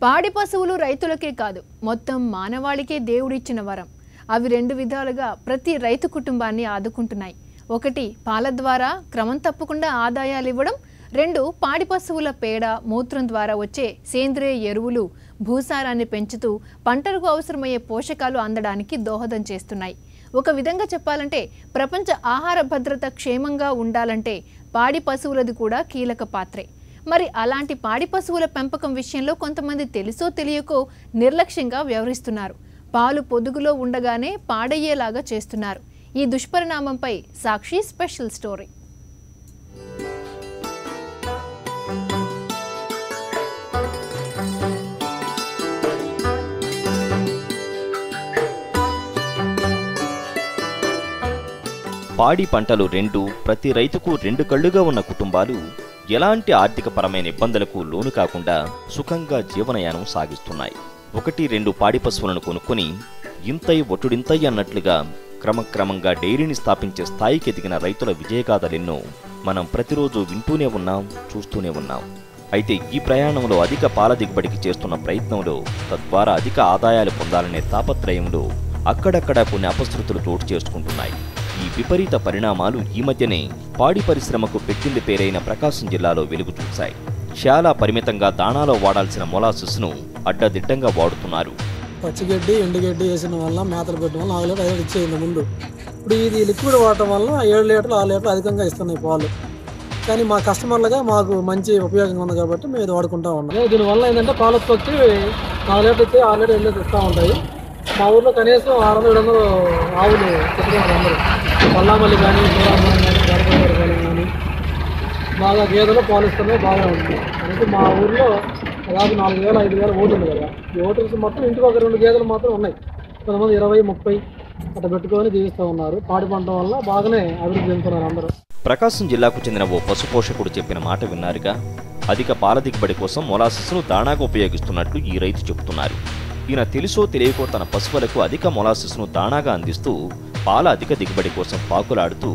పాడి పశువులు రైతులకే కాదు మొత్తం మానవాళికే దేవుడిచ్చిన వరం. అవి రెండు విధాలుగా ప్రతి రైతు కుటుంబాన్ని ఆదుకుంటున్నాయి. ఒకటి పాల ద్వారా క్రమం తప్పకుండా ఆదాయాలు ఇవ్వడం, రెండు పాడి పశువుల పేడ మూత్రం ద్వారా వచ్చే సేంద్రియ ఎరువులు భూసారాన్ని పెంచుతూ పంటలకు అవసరమయ్యే పోషకాలు అందడానికి దోహదం చేస్తున్నాయి. ఒక విధంగా చెప్పాలంటే ప్రపంచ ఆహార భద్రత క్షేమంగా ఉండాలంటే పాడి పశువులది కూడా కీలక పాత్రే. మరి అలాంటి పాడి పశువుల పెంపకం విషయంలో కొంతమంది తెలుసో తెలియకో నిర్లక్ష్యంగా వ్యవహరిస్తున్నారు. పాలు పొదుగులో ఉండగానే పాడయ్యేలాగా చేస్తున్నారు. ఈ దుష్పరిణామంపై సాక్షి స్పెషల్ స్టోరీ. పాడి పంటలు రెండు ప్రతి రైతుకు రెండు కళ్ళుగా ఉన్న కుటుంబాలు ఎలాంటి ఆర్థికపరమైన ఇబ్బందులకు లోను కాకుండా సుఖంగా జీవనయానం సాగిస్తున్నాయి. ఒకటి రెండు పాడి పశువులను కొనుక్కొని ఇంతై ఒట్టుడింతై అన్నట్లుగా క్రమక్రమంగా డైరీని స్థాపించే స్థాయికి ఎదిగిన రైతుల విజయగాథలెన్నో మనం ప్రతిరోజు వింటూనే ఉన్నాం, చూస్తూనే ఉన్నాం. అయితే ఈ ప్రయాణంలో అధిక పాల దిగుబడికి చేస్తున్న ప్రయత్నంలో తద్వారా అధిక ఆదాయాలు పొందాలనే తాపత్రయంలో అక్కడక్కడ కొన్ని అపశృతులు చోటు చేసుకుంటున్నాయి. ఈ విపరీత పరిణామాలు ఈ మధ్యనే పాడి పరిశ్రమకు పెట్టింది పేరైన ప్రకాశం జిల్లాలో వెలుగు చూశాయి. చాలా పరిమితంగా దాణాలో వాడాల్సిన మొలాసిస్ను అడ్డదిడ్డంగా వాడుతున్నారు. పచ్చిగడ్డి ఎండుగడ్డి వేసిన వల్ల మేతలు పెట్టడం వల్ల 4 లీటర్లు 5 ఇచ్చేది ముందు. ఇప్పుడు ఇది లిక్విడ్ వాడటం వల్ల 7 లీటర్లు 6 లీటర్లు అధికంగా ఇస్తున్నాయి పాలు. కానీ మా కస్టమర్లుగా మాకు మంచి ఉపయోగంగా ఉంది కాబట్టి మేము ఇది వాడుకుంటూ ఉన్నాం. దీనివల్ల ఏంటంటే పాల ఉత్పత్తి 4 లీటర్లు ఇచ్చి 6 లీటర్లు 7 లీటర్లు ఇస్తూ ఉంటాయి. మా ఊర్లో కనీసం 600-700 ఆవులు పెట్టుకున్నారు అందరూ. పల్లామల్లి కానీ దూరామల్లి కానీ గడపడి కానీ బాగా గేదెలు పాలిస్తున్నాయి, బాగా ఉంటుంది. అంటే మా ఊర్లో దాదాపు 4,000-5,000 ఓటుంది కదా. ఈ ఓటర్స్ మొత్తం ఇంటికి ఒక 2 గేదెలు మాత్రం ఉన్నాయి. కొంతమంది 20-30 అట్లా పెట్టుకొని జీవిస్తూ ఉన్నారు. పాడి పంట వల్ల బాగానే అభివృద్ధి చెందుతున్నారు అందరూ. ప్రకాశం జిల్లాకు చెందిన ఓ పశు పోషకుడు చెప్పిన మాట విన్నారుగా. అధిక పాల దిగుబడి కోసం మొలాసిస్ను దాణాగా ఉపయోగిస్తున్నట్లు ఈ రైతు చెబుతున్నారు. ఈయన తెలుసో తెలియకో తన పశువులకు అధిక మొలాసిస్ను దాణాగా అందిస్తూ పాల అధిక దిగుబడి కోసం పాకులాడుతూ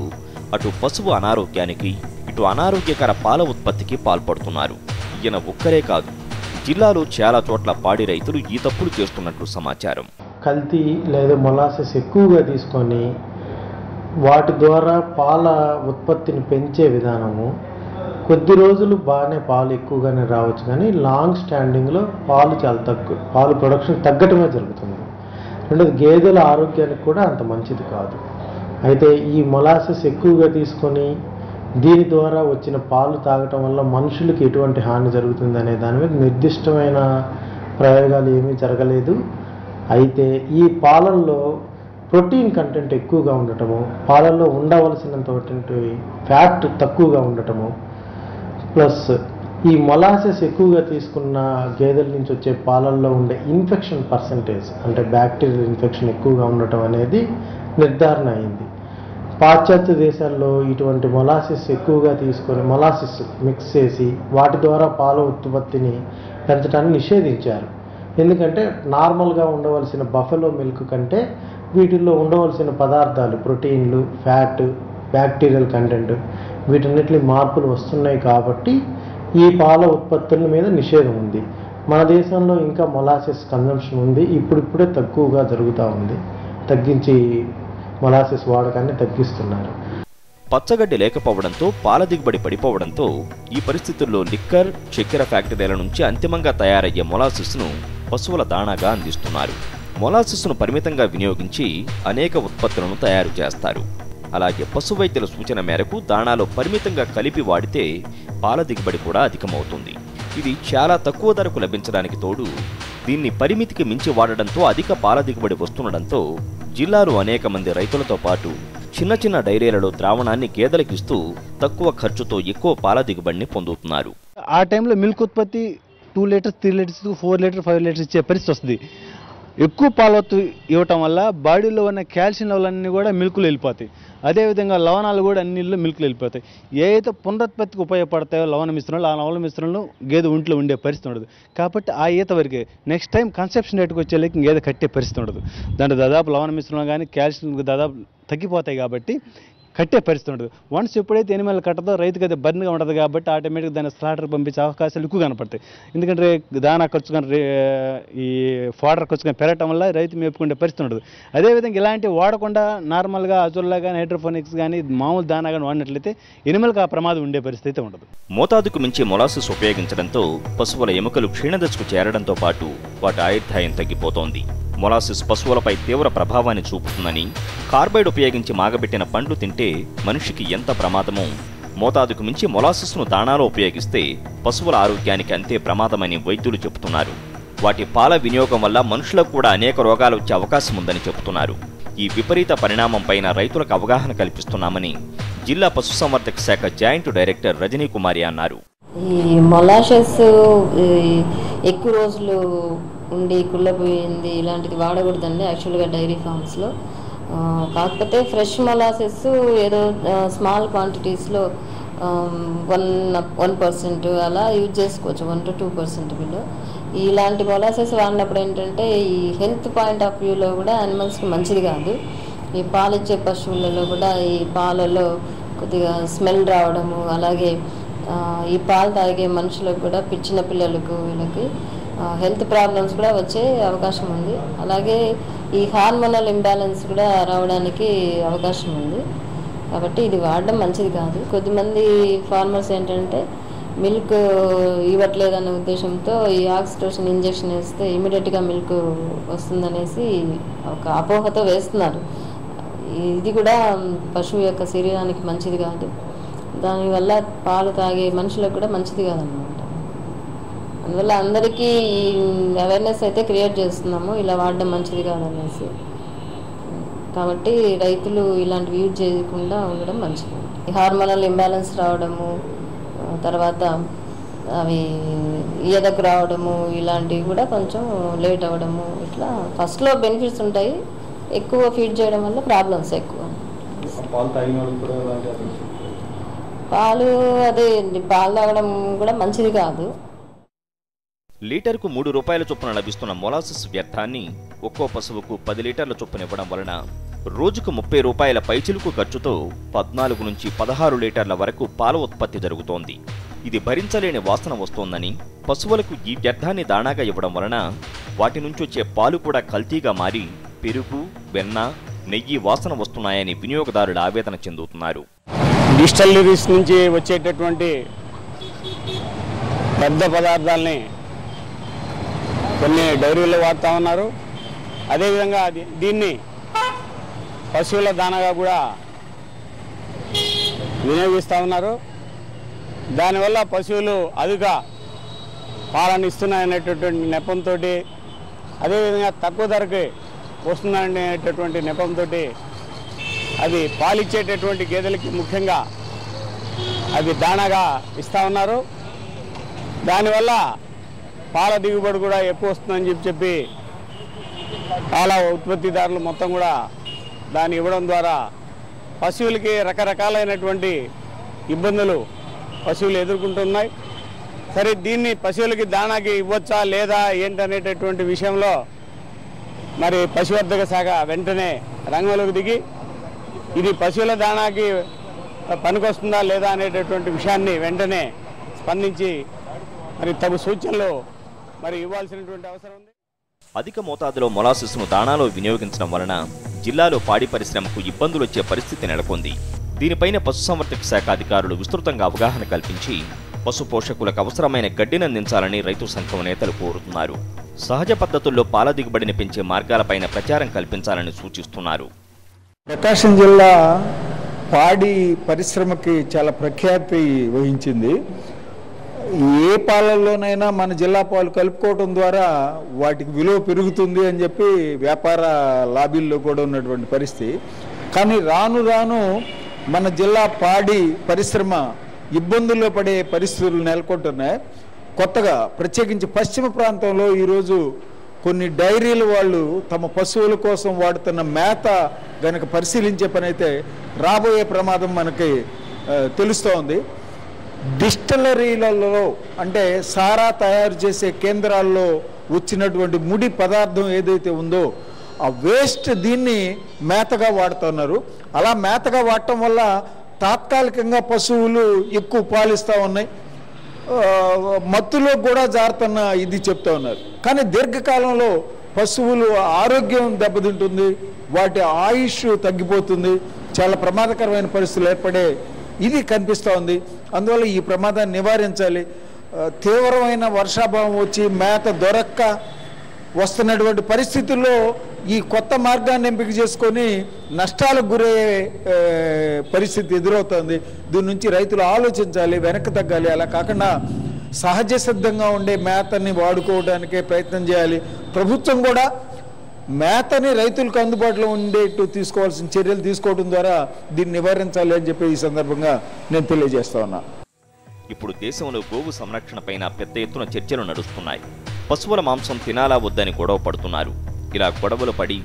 అటు పశువు అనారోగ్యానికి ఇటు అనారోగ్యకర పాల ఉత్పత్తికి పాల్పడుతున్నారు. ఈయన ఒక్కరే కాదు, జిల్లాలో చాలా చోట్ల పాడి రైతులు ఈ తప్పులు చేస్తున్నట్లు సమాచారం. కల్తీ లేదా మొలాసిస్ ఎక్కువగా తీసుకొని వాటి ద్వారా పాల ఉత్పత్తిని పెంచే విధానము, కొద్ది రోజులు బాగానే పాలు ఎక్కువగానే రావచ్చు, కానీ లాంగ్ స్టాండింగ్లో పాలు చాలా తక్కువ, పాలు ప్రొడక్షన్ తగ్గటమే జరుగుతుంది. రెండోది గేదెల ఆరోగ్యానికి కూడా అంత మంచిది కాదు. అయితే ఈ మొలాసిస్ ఎక్కువగా తీసుకొని దీని ద్వారా వచ్చిన పాలు తాగటం వల్ల మనుషులకి ఎటువంటి హాని జరుగుతుంది అనే దాని మీద నిర్దిష్టమైన ప్రయోగాలు ఏమీ జరగలేదు. అయితే ఈ పాలల్లో ప్రోటీన్ కంటెంట్ ఎక్కువగా ఉండటము, పాలల్లో ఉండవలసినంత ఫ్యాట్ తక్కువగా ఉండటము, ప్లస్ ఈ మొలాసిస్ ఎక్కువగా తీసుకున్న గేదెల నుంచి వచ్చే పాలల్లో ఉండే ఇన్ఫెక్షన్ పర్సంటేజ్, అంటే బ్యాక్టీరియల్ ఇన్ఫెక్షన్ ఎక్కువగా ఉండటం అనేది నిర్ధారణ అయింది. పాశ్చాత్య దేశాల్లో ఇటువంటి మొలాసిస్ ఎక్కువగా తీసుకొని మొలాసిస్ మిక్స్ చేసి వాటి ద్వారా పాల ఉత్పత్తిని పెంచడాన్ని నిషేధించారు. ఎందుకంటే నార్మల్గా ఉండవలసిన బఫెలో మిల్క్ కంటే వీటిల్లో ఉండవలసిన పదార్థాలు, ప్రోటీన్లు, ఫ్యాట్, బ్యాక్టీరియల్ కంటెంట్, వీటన్నిటి మార్పులు వస్తున్నాయి. కాబట్టి ఈ పాల ఉత్పత్తుల మీద నిషేధం ఉంది. మన దేశంలో ఇంకా మొలాసిస్ కన్జంప్షన్ ఉంది, ఇప్పుడిప్పుడే తక్కువగా జరుగుతూ ఉంది. తగ్గించి మొలాసిస్ వాడకాన్ని తగ్గిస్తున్నారు. పచ్చగడ్డి లేకపోవడంతో పాల దిగుబడి పడిపోవడంతో ఈ పరిస్థితుల్లో లిక్కర్, చక్కెర ఫ్యాక్టరీల నుంచి అంతిమంగా తయారయ్యే మొలాసిస్ను పశువుల దాణాగా అందిస్తున్నారు. మొలాసిస్ను పరిమితంగా వినియోగించి అనేక ఉత్పత్తులను తయారు చేస్తారు. అలాగే పశు వైద్యుల సూచన మేరకు దాణాలో పరిమితంగా కలిపి వాడితే పాల దిగుబడి కూడా అధికమవుతుంది. ఇది చాలా తక్కువ ధరకు లభించడానికి తోడు దీన్ని పరిమితికి మించి వాడడంతో అధిక పాల దిగుబడి వస్తుండడంతో జిల్లాలో అనేక మంది రైతులతో పాటు చిన్న చిన్న డైరీలలో ద్రావణాన్ని గేదెలకిస్తూ తక్కువ ఖర్చుతో ఎక్కువ పాల దిగుబడిని పొందుతున్నారు. ఆ టైంలో మిల్క్ ఉత్పత్తి 2 లీటర్స్ 3 లీటర్స్ 4 లీటర్స్ 5 లీటర్స్ ఇచ్చే పరిస్థితి వస్తుంది. ఎక్కువ పాలవత్తు ఇవ్వటం వల్ల బాడీలో ఉన్న కాల్షియం లెవెల్ అన్నీ కూడా మిల్క్లో వెళ్ళిపోతాయి. అదేవిధంగా లవణాలు కూడా అన్నిళ్ళు మిల్క్లో వెళ్ళిపోతాయి. ఏదైతే పునరుత్పత్తికి ఉపయోగపడతాయో లవణ మిశ్రమాలు, ఆ లవణ మిశ్రమంలో గేదె ఒంట్లో ఉండే పరిస్థితి ఉండదు. కాబట్టి ఆ ఈత వరకే నెక్స్ట్ టైం కన్సెప్షన్ రేటుకు వచ్చేళ్ళకి గేదె కట్టే పరిస్థితి ఉండదు. దాంట్లో దాదాపు లవణ మిశ్రమం కానీ కాల్షియం దాదాపు తగ్గిపోతాయి. కాబట్టి కట్టే పరిస్థితి ఉండదు. వన్స్ ఎప్పుడైతే ఎనిమల్ కట్టదో రైతుకి అది బర్న్గా ఉండదు కాబట్టి ఆటోమేటిక్గా దాన్ని స్లాటర్ పంపించే అవకాశాలు ఎక్కువ కనపడతాయి. ఎందుకంటే దానా ఖర్చు కానీ ఈ ఫాడర్ ఖర్చు కానీ పెరగటం వల్ల రైతు మేపుకునే పరిస్థితి ఉండదు. అదేవిధంగా ఇలాంటివి వాడకుండా నార్మల్గా అజుల్లా కానీ హైడ్రోఫోనిక్స్ కానీ మామూలు దానా కానీ వాడినట్లయితే ఎనిమల్కి ఆ ప్రమాదం ఉండే పరిస్థితి ఉండదు. మోతాదుకు మించి మొలాసిస్ ఉపయోగించడంతో పశువుల ఎముకలు క్షీణదశకు చేరడంతో పాటు వాటి ఆయుర్దాయం తగ్గిపోతోంది. మొలాసిస్ పశువులపై తీవ్ర ప్రభావాన్ని చూపుతుందని, కార్బైడ్ ఉపయోగించి మాగబెట్టిన పండ్లు తింటే మనిషికి ఎంత ప్రమాదమో, మోతాదుకు మించి మొలాసిస్ను దాణాలో ఉపయోగిస్తే పశువుల ఆరోగ్యానికి అంతే ప్రమాదమని వైద్యులు చెబుతున్నారు. వాటి పాల వినియోగం వల్ల మనుషులకు కూడా అనేక రోగాలు వచ్చే అవకాశం ఉందని చెబుతున్నారు. ఈ విపరీత పరిణామంపైన రైతులకు అవగాహన కల్పిస్తున్నామని జిల్లా పశుసంవర్ధక శాఖ జాయింట్ డైరెక్టర్ రజనీ కుమారి అన్నారు. ఈ మొలాసెస్ ఎక్కువ రోజులు ఉండి కుళ్ళపోయింది ఇలాంటిది వాడకూడదండి యాక్చువల్గా డైరీ ఫార్మ్స్లో. కాకపోతే ఫ్రెష్ మొలాసెస్ ఏదో స్మాల్ క్వాంటిటీస్లో 1% అలా యూజ్ చేసుకోవచ్చు, 1 to 2% బిలో. ఇలాంటి మొలాసెస్ వాడినప్పుడు ఏంటంటే ఈ హెల్త్ పాయింట్ ఆఫ్ వ్యూలో కూడా యానిమల్స్కి మంచిది కాదు. ఈ పాలిచ్చే పశువులలో కూడా ఈ పాలలో కొద్దిగా స్మెల్ రావడము, అలాగే ఈ పాలు తాగే మనుషులకు కూడా చిన్న పిల్లలకు వీళ్ళకి హెల్త్ ప్రాబ్లమ్స్ కూడా వచ్చే అవకాశం ఉంది. అలాగే ఈ హార్మోనల్ ఇంబ్యాలెన్స్ కూడా రావడానికి అవకాశం ఉంది. కాబట్టి ఇది వాడడం మంచిది కాదు. కొద్దిమంది ఫార్మర్స్ ఏంటంటే మిల్క్ ఇవ్వట్లేదనే ఉద్దేశంతో ఈ ఆక్సిటోసిన్ ఇంజెక్షన్ వేస్తే ఇమీడియట్గా మిల్క్ వస్తుందనేసి ఒక అపోహతో వేస్తున్నారు. ఇది కూడా పశువు యొక్క శరీరానికి మంచిది కాదు. దానివల్ల పాలు తాగే మనుషులకు కూడా మంచిది కాదన్నమాట. అందువల్ల అందరికీ అవేర్నెస్ అయితే క్రియేట్ చేస్తున్నాము, ఇలా వాడడం మంచిది కాదనేసి. కాబట్టి రైతులు ఇలాంటివి యూజ్ చేయకుండా ఉండడం మంచిది. హార్మోనల్ ఇంబ్యాలెన్స్ రావడము, తర్వాత అవి ఈదకు రావడము, ఇలాంటివి కూడా కొంచెం లేట్ అవ్వడము, ఇట్లా ఫస్ట్లో బెనిఫిట్స్ ఉంటాయి. ఎక్కువ ఫీడ్ చేయడం వల్ల ప్రాబ్లమ్స్ ఎక్కువ. పాలు పాలు తాగడం కూడా మంచిది కాదు. లీటర్కు 3 రూపాయల చొప్పున లభిస్తున్న మొలాసిస్ వ్యర్థాన్ని ఒక్కో పశువుకు 10 లీటర్ల చొప్పున ఇవ్వడం వలన రోజుకు 30 రూపాయల పైచిలుకు ఖర్చుతో 14 నుంచి 16 లీటర్ల వరకు పాల ఉత్పత్తి జరుగుతోంది. ఇది భరించలేని వాసన వస్తోందని, పశువులకు ఈ వ్యర్థాన్ని దాణాగా ఇవ్వడం వలన వాటి నుంచి వచ్చే పాలు కూడా కల్తీగా మారి పెరుగు, వెన్న, నెయ్యి వాసన వస్తున్నాయని వినియోగదారులు ఆవేదన చెందుతున్నారు. డిస్టిలరీస్ నుంచి వచ్చేటటువంటి పెద్ద పదార్థాలని కొన్ని డైరీలో వాడుతూ ఉన్నారు. అదేవిధంగా దీన్ని పశువుల దానాగా కూడా వినియోగిస్తూ ఉన్నారు. దానివల్ల పశువులు అధిక పాలను ఇస్తున్నాయనేటటువంటి నెపంతో, అదేవిధంగా తక్కువ ధరకి వస్తుందనేటటువంటి నెపంతో అది పాలిచ్చేటటువంటి గేదెలకి ముఖ్యంగా అది దానాగా ఇస్తూ ఉన్నారు. దానివల్ల పాల దిగుబడి కూడా ఎక్కువ వస్తుందని చెప్పి పాల ఉత్పత్తిదారులు మొత్తం కూడా దాన్ని ఇవ్వడం ద్వారా పశువులకి రకరకాలైనటువంటి ఇబ్బందులు పశువులు ఎదుర్కొంటున్నాయి. సరే, దీన్ని పశువులకి దానాకి ఇవ్వచ్చా లేదా ఏంటనేటటువంటి విషయంలో మరి పశువర్ధక శాఖ వెంటనే రంగంలోకి దిగి ఇది పశువుల దానాకి పనికొస్తుందా లేదా అనేటటువంటి విషయాన్ని వెంటనే స్పందించి మరి తగు సూచనలు మరి ఇవ్వాల్సినటువంటి అవసరం ఉంది. అధిక మోతాదులో మొలాసిస్ను దాణాలో వినియోగించడం వలన జిల్లాలో పాడి పరిశ్రమకు ఇబ్బందులు వచ్చే పరిస్థితి నెలకొంది. దీనిపైన పశుసంవర్ధక శాఖ అధికారులు విస్తృతంగా అవగాహన కల్పించి పశు పోషకులకు అవసరమైన గడ్డినందించాలని రైతు సంఘం నేతలు కోరుతున్నారు. సహజ పద్ధతుల్లో పాల దిగుబడిని పెంచే మార్గాలపైన ప్రచారం కల్పించాలని సూచిస్తున్నారు. ప్రకాశం జిల్లా పాడి పరిశ్రమకి చాలా ప్రఖ్యాతి వహించింది. ఏ పాలల్లోనైనా మన జిల్లా పాలు కలుపుకోవడం ద్వారా వాటికి విలువ పెరుగుతుంది అని చెప్పి వ్యాపార లాబీల్లో కూడా ఉన్నటువంటి పరిస్థితి. కానీ రాను రాను మన జిల్లా పాడి పరిశ్రమ ఇబ్బందుల్లో పడే పరిస్థితులు నెలకొంటున్నాయి. కొత్తగా ప్రత్యేకించి పశ్చిమ ప్రాంతంలో ఈరోజు కొన్ని డైరీల వాళ్ళు తమ పశువుల కోసం వాడుతున్న మేత గనక పరిశీలించే పని అయితే రాబోయే ప్రమాదం మనకి తెలుస్తోంది. డిస్టిలరీలలో అంటే సారా తయారు చేసే కేంద్రాల్లో వచ్చినటువంటి ముడి పదార్థం ఏదైతే ఉందో ఆ వేస్ట్ దీన్ని మేతగా వాడుతున్నారు. అలా మేతగా వాడటం వల్ల తాత్కాలికంగా పశువులు ఎక్కువ పాలిస్తూ ఉన్నాయి, మత్తులో కూడా జారుతున్న ఇది చెప్తా ఉన్నారు. కానీ దీర్ఘకాలంలో పశువులు ఆరోగ్యం దెబ్బతింటుంది, వాటి ఆయుష్ తగ్గిపోతుంది, చాలా ప్రమాదకరమైన పరిస్థితులు ఏర్పడే ఇది కనిపిస్తూ ఉంది. అందువల్ల ఈ ప్రమాదాన్ని నివారించాలి. తీవ్రమైన వర్షాభావం వచ్చి మేత దొరక్క వస్తున్నటువంటి పరిస్థితుల్లో ఈ కొత్త మార్గాన్ని ఎంపిక చేసుకొని నష్టాలకు గురయ్యే పరిస్థితి ఎదురవుతుంది. దీని నుంచి రైతులు ఆలోచించాలి, వెనక్కి తగ్గాలి. అలా కాకుండా సహజ సిద్ధంగా ఉండే మేతని వాడుకోవడానికే ప్రయత్నం చేయాలి. ప్రభుత్వం కూడా మేతని రైతులకు అందుబాటులో ఉండేట్టు తీసుకోవాల్సిన చర్యలు తీసుకోవడం ద్వారా దీన్ని నివారించాలి అని చెప్పి ఈ సందర్భంగా నేను తెలియజేస్తా ఉన్నా. ఇప్పుడు దేశంలో గోవు సంరక్షణపైన పెద్ద ఎత్తున చర్చలు నడుస్తున్నాయి. పశువుల మాంసం తినాలా వద్దని గొడవ పడుతున్నారు. ఇలా గొడవలు పడి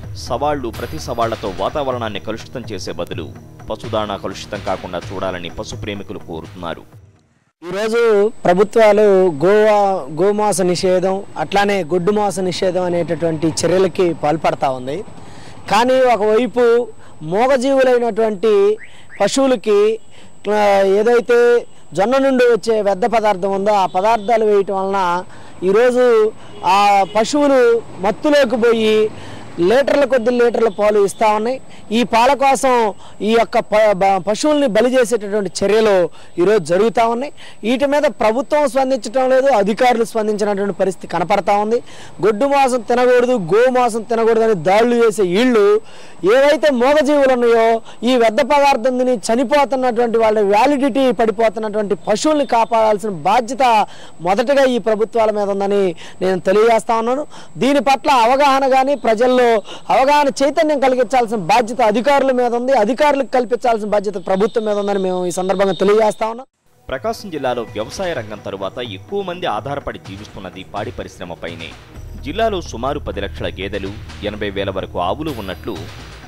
ప్రతి సవాళ్లతో వాతావరణాన్ని కలుషితం చేసే బదులు పశుదాణా కలుషితం కాకుండా చూడాలని పశు ప్రేమికులు కోరుతున్నారు. ఈరోజు ప్రభుత్వాలు గోమాంస నిషేధం అట్లానే గొడ్డు మాంస నిషేధం అనేటటువంటి చర్యలకి పాల్పడతా ఉంది. కానీ ఒకవైపు మూగజీవులైనటువంటి పశువులకి ఏదైతే జొన్న నుండి వచ్చే వ్యర్థ పదార్థం ఉందో ఆ పదార్థాలు వేయటం వలన ఈరోజు ఆ పశువులు మత్తులోకి పోయి లీటర్ల కొద్ది లీటర్ల పాలు ఇస్తూ ఉన్నాయి. ఈ పాల కోసం ఈ యొక్క పశువుల్ని బలి చేసేటటువంటి చర్యలు ఈరోజు జరుగుతూ ఉన్నాయి. వీటి మీద ప్రభుత్వం స్పందించడం లేదు, అధికారులు స్పందించినటువంటి పరిస్థితి కనపడతా ఉంది. గొడ్డు మాంసం తినకూడదు, గోమాంసం తినకూడదు అని దాడులు చేసే వీళ్ళు ఏవైతే మూగజీవులు ఉన్నాయో ఈ వ్యర్థ పదార్థం తిని చనిపోతున్నటువంటి వాళ్ళ వ్యాలిడిటీ పడిపోతున్నటువంటి పశువుల్ని కాపాడాల్సిన బాధ్యత మొదటగా ఈ ప్రభుత్వాల మీద ఉందని నేను తెలియజేస్తా ఉన్నాను. దీని పట్ల అవగాహన కానీ ప్రజల్లో అవగాహన చైతన్యం కలిగించాల్సిన బాధ్యత అధికారుల మీద ఉంది, అధికారులకు కల్పించాల్సిన బాధ్యత ప్రభుత్వం మీద ఉందని మేము ఈ సందర్భంగా తెలియజేస్తా ఉన్నాం. ప్రకాశం జిల్లాలో వ్యవసాయ రంగం తరువాత ఎక్కువ మంది ఆధారపడి జీవిస్తున్నది పాడి పరిశ్రమపైనే. జిల్లాలో సుమారు 10 లక్షల గేదెలు, 80,000 వరకు ఆవులు ఉన్నట్లు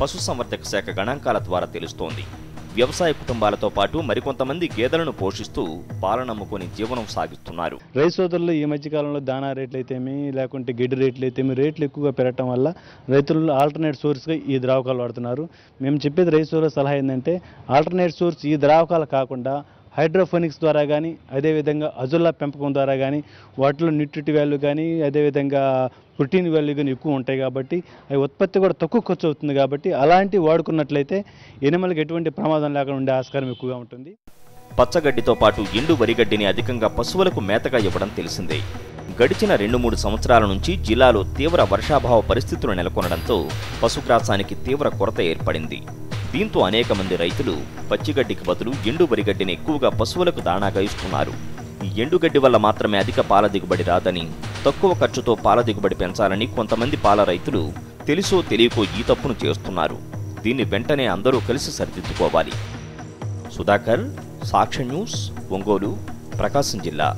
పశుసంవర్ధక శాఖ గణాంకాల ద్వారా తెలుస్తోంది. వ్యవసాయ కుటుంబాలతో పాటు మరికొంతమంది గేదెలను పోషిస్తూ పాలనమ్ముకొని జీవనం సాగిస్తున్నారు. రైతు సోదరులు ఈ మధ్యకాలంలో దాణా రేట్లు అయితేమి లేకుంటే గిడ్డి రేట్లు అయితేమి రేట్లు ఎక్కువగా పెరగటం వల్ల రైతులు ఆల్టర్నేట్ సోర్స్గా ఈ ద్రావకాలు వాడుతున్నారు. మేము చెప్పేది రైతు సోదరుల సలహా ఏంటంటే ఆల్టర్నేట్ సోర్స్ ఈ ద్రావకాలు కాకుండా హైడ్రోఫోనిక్స్ ద్వారా కానీ అదేవిధంగా అజుల్లా పెంపకం ద్వారా కానీ వాటిలో న్యూట్రిటి వాల్యూ కానీ అదేవిధంగా ప్రోటీన్ వాల్యూ కానీ ఎక్కువ ఉంటాయి కాబట్టి అవి ఉత్పత్తి కూడా తక్కువ ఖర్చు అవుతుంది కాబట్టి అలాంటివి వాడుకున్నట్లయితే ఎనిమల్కి ఎటువంటి ప్రమాదం లేకుండా ఉండే ఆస్కారం ఎక్కువగా ఉంటుంది. పచ్చగడ్డితో పాటు ఎండు వరిగడ్డిని అధికంగా పశువులకు మేతగా ఇవ్వడం తెలిసిందే. గడిచిన 2-3 సంవత్సరాల నుంచి జిల్లాలో తీవ్ర వర్షాభావ పరిస్థితులు నెలకొనడంతో పశుగ్రాసానికి తీవ్ర కొరత ఏర్పడింది. దీంతో అనేక మంది రైతులు పచ్చిగడ్డికి బదులు ఎండు వరిగడ్డిని ఎక్కువగా పశువులకు దాణాగా ఇస్తున్నారు. ఈ ఎండుగడ్డి వల్ల మాత్రమే అధిక పాల దిగుబడి రాదని, తక్కువ ఖర్చుతో పాల దిగుబడి పెంచాలని కొంతమంది పాల రైతులు తెలుసో తెలియకో ఈ తప్పును చేస్తున్నారు. దీన్ని వెంటనే అందరూ కలిసి సరిదిద్దుకోవాలి. సుధాకర్, సాక్షి న్యూస్, ఒంగోలు, ప్రకాశం జిల్లా.